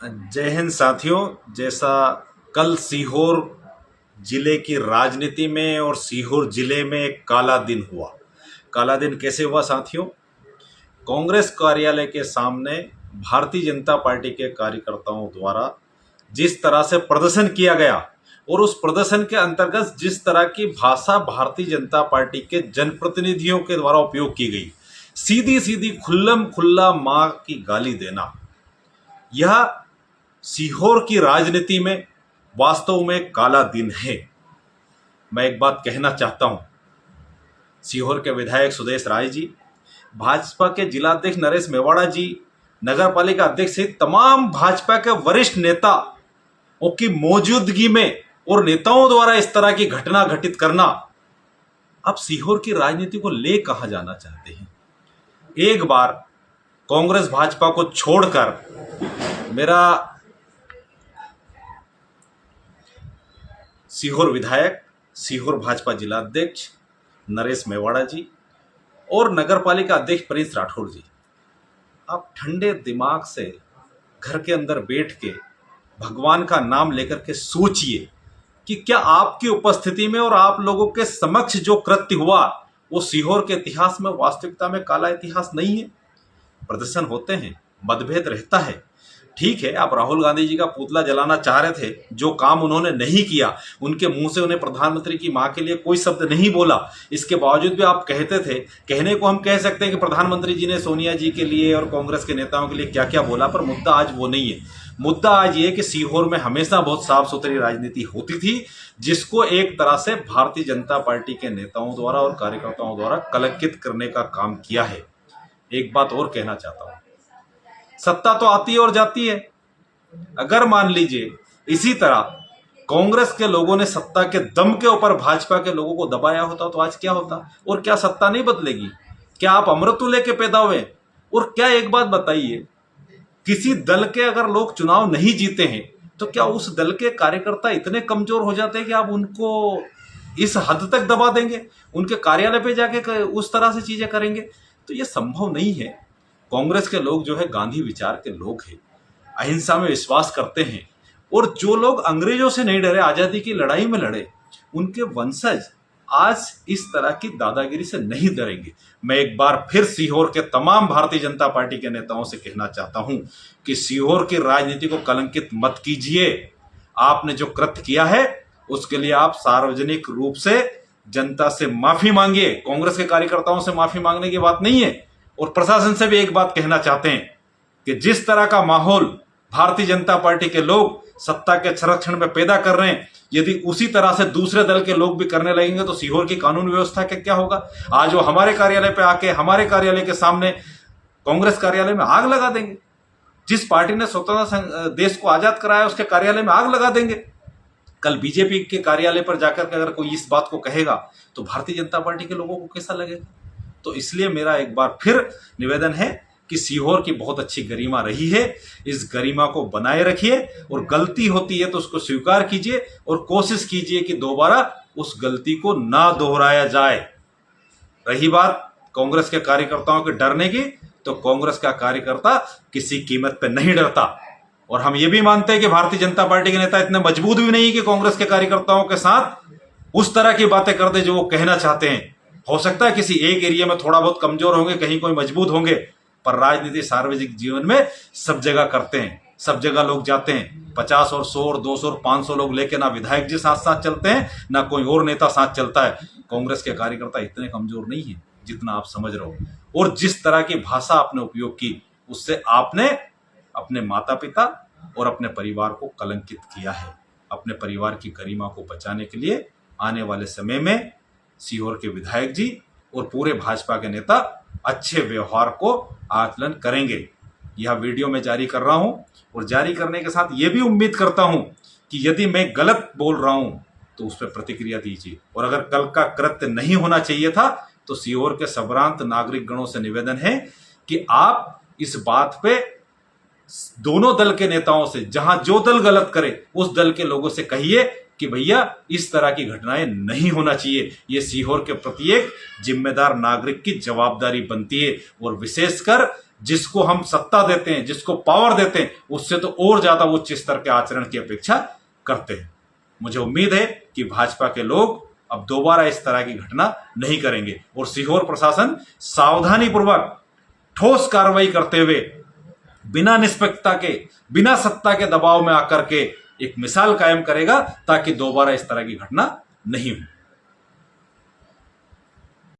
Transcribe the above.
जय हिंद साथियों। जैसा कल सीहोर जिले की राजनीति में और सीहोर जिले में एक काला दिन हुआ। काला दिन कैसे हुआ साथियों? कांग्रेस कार्यालय के सामने भारतीय जनता पार्टी के कार्यकर्ताओं द्वारा जिस तरह से प्रदर्शन किया गया और उस प्रदर्शन के अंतर्गत जिस तरह की भाषा भारतीय जनता पार्टी के जनप्रतिनिधियों के द्वारा उपयोग की गई, सीधी सीधी खुल्लम खुल्ला मां की गाली देना, यह सीहोर की राजनीति में वास्तव में काला दिन है। मैं एक बात कहना चाहता हूं, सीहोर के विधायक सुदेश राय जी, भाजपा के जिलाध्यक्ष नरेश मेवाड़ा जी, नगर पालिका अध्यक्ष सहित तमाम भाजपा के वरिष्ठ नेताओं की मौजूदगी में और नेताओं द्वारा इस तरह की घटना घटित करना, आप सीहोर की राजनीति को ले कहां जाना चाहते हैं? एक बार कांग्रेस भाजपा को छोड़कर मेरा सीहोर विधायक, सीहोर भाजपा जिलाध्यक्ष नरेश मेवाड़ा जी और नगर पालिका अध्यक्ष प्रिंस राठौर जी, आप ठंडे दिमाग से घर के अंदर बैठ के भगवान का नाम लेकर के सोचिए कि क्या आपकी उपस्थिति में और आप लोगों के समक्ष जो कृत्य हुआ वो सीहोर के इतिहास में वास्तविकता में काला इतिहास नहीं है? प्रदर्शन होते हैं, मतभेद रहता है, ठीक है। आप राहुल गांधी जी का पुतला जलाना चाह रहे थे, जो काम उन्होंने नहीं किया, उनके मुंह से उन्हें प्रधानमंत्री की मां के लिए कोई शब्द नहीं बोला, इसके बावजूद भी आप कहते थे। कहने को हम कह सकते हैं कि प्रधानमंत्री जी ने सोनिया जी के लिए और कांग्रेस के नेताओं के लिए क्या क्या बोला, पर मुद्दा आज वो नहीं है। मुद्दा आज ये कि सीहोर में हमेशा बहुत साफ सुथरी राजनीति होती थी, जिसको एक तरह से भारतीय जनता पार्टी के नेताओं द्वारा और कार्यकर्ताओं द्वारा कलंकित करने का काम किया है। एक बात और कहना चाहता हूं, सत्ता तो आती है और जाती है। अगर मान लीजिए इसी तरह कांग्रेस के लोगों ने सत्ता के दम के ऊपर भाजपा के लोगों को दबाया होता तो आज क्या होता? और क्या सत्ता नहीं बदलेगी? क्या आप अमृत लेके पैदा हुए? और क्या एक बात बताइए, किसी दल के अगर लोग चुनाव नहीं जीते हैं तो क्या उस दल के कार्यकर्ता इतने कमजोर हो जाते हैं कि आप उनको इस हद तक दबा देंगे, उनके कार्यालय पे जाके उस तरह से चीजें करेंगे? तो ये संभव नहीं है। कांग्रेस के लोग जो है गांधी विचार के लोग हैं, अहिंसा में विश्वास करते हैं, और जो लोग अंग्रेजों से नहीं डरे, आजादी की लड़ाई में लड़े, उनके वंशज आज इस तरह की दादागिरी से नहीं डरेंगे। मैं एक बार फिर सीहोर के तमाम भारतीय जनता पार्टी के नेताओं से कहना चाहता हूं कि सीहोर की राजनीति को कलंकित मत कीजिए। आपने जो कृत्य किया है उसके लिए आप सार्वजनिक रूप से जनता से माफी मांगिए। कांग्रेस के कार्यकर्ताओं से माफी मांगने की बात नहीं है। और प्रशासन से भी एक बात कहना चाहते हैं कि जिस तरह का माहौल भारतीय जनता पार्टी के लोग सत्ता के संरक्षण में पैदा कर रहे हैं, यदि उसी तरह से दूसरे दल के लोग भी करने लगेंगे तो सीहोर की कानून व्यवस्था का क्या होगा? आज वो हमारे कार्यालय पे आके हमारे कार्यालय के सामने कांग्रेस कार्यालय में आग लगा देंगे। जिस पार्टी ने स्वतंत्र देश को आजाद कराया उसके कार्यालय में आग लगा देंगे। कल बीजेपी के कार्यालय पर जाकर के अगर कोई इस बात को कहेगा तो भारतीय जनता पार्टी के लोगों को कैसा लगेगा? तो इसलिए मेरा एक बार फिर निवेदन है कि सीहोर की बहुत अच्छी गरिमा रही है, इस गरिमा को बनाए रखिए, और गलती होती है तो उसको स्वीकार कीजिए और कोशिश कीजिए कि दोबारा उस गलती को ना दोहराया जाए। रही बात कांग्रेस के कार्यकर्ताओं के डरने की, तो कांग्रेस का कार्यकर्ता किसी कीमत पे नहीं डरता, और हम ये भी मानते हैं कि भारतीय जनता पार्टी के नेता इतने मजबूत भी नहीं कि कांग्रेस के कार्यकर्ताओं के साथ उस तरह की बातें कर दे जो वो कहना चाहते हैं। हो सकता है किसी एक एरिया में थोड़ा बहुत कमजोर होंगे, कहीं कोई मजबूत होंगे, पर राजनीति सार्वजनिक जीवन में सब जगह करते हैं, सब जगह लोग जाते हैं। 50 और 100 और 200 और 500 लोग लेके ना विधायक जी साथ साथ चलते हैं, ना कोई और नेता साथ चलता है। कांग्रेस के कार्यकर्ता इतने कमजोर नहीं है जितना आप समझ रहे हो। और जिस तरह की भाषा आपने उपयोग की, उससे आपने अपने माता पिता और अपने परिवार को कलंकित किया है। अपने परिवार की गरिमा को बचाने के लिए आने वाले समय में सीहोर के विधायक जी और पूरे भाजपा के नेता अच्छे व्यवहार को आकलन करेंगे। यह वीडियो मैं जारी कर रहा हूं, और जारी करने के साथ यह भी उम्मीद करता हूं कि यदि मैं गलत बोल रहा हूं तो उस पर प्रतिक्रिया दीजिए। और अगर कल का कृत्य नहीं होना चाहिए था तो सीहोर के संभ्रांत नागरिक गणों से निवेदन है कि आप इस बात पे दोनों दल के नेताओं से, जहां जो दल गलत करे उस दल के लोगों से कहिए कि भैया इस तरह की घटनाएं नहीं होना चाहिए। ये सीहोर के प्रत्येक जिम्मेदार नागरिक की जवाबदारी बनती है, और विशेषकर जिसको हम सत्ता देते हैं, जिसको पावर देते हैं, उससे तो और ज्यादा उच्च स्तर के आचरण की अपेक्षा करते हैं। मुझे उम्मीद है कि भाजपा के लोग अब दोबारा इस तरह की घटना नहीं करेंगे और सीहोर प्रशासन सावधानी पूर्वक ठोस कार्रवाई करते हुए बिना निष्पक्षता के, बिना सत्ता के दबाव में आकर के एक मिसाल कायम करेगा ताकि दोबारा इस तरह की घटना नहीं हो।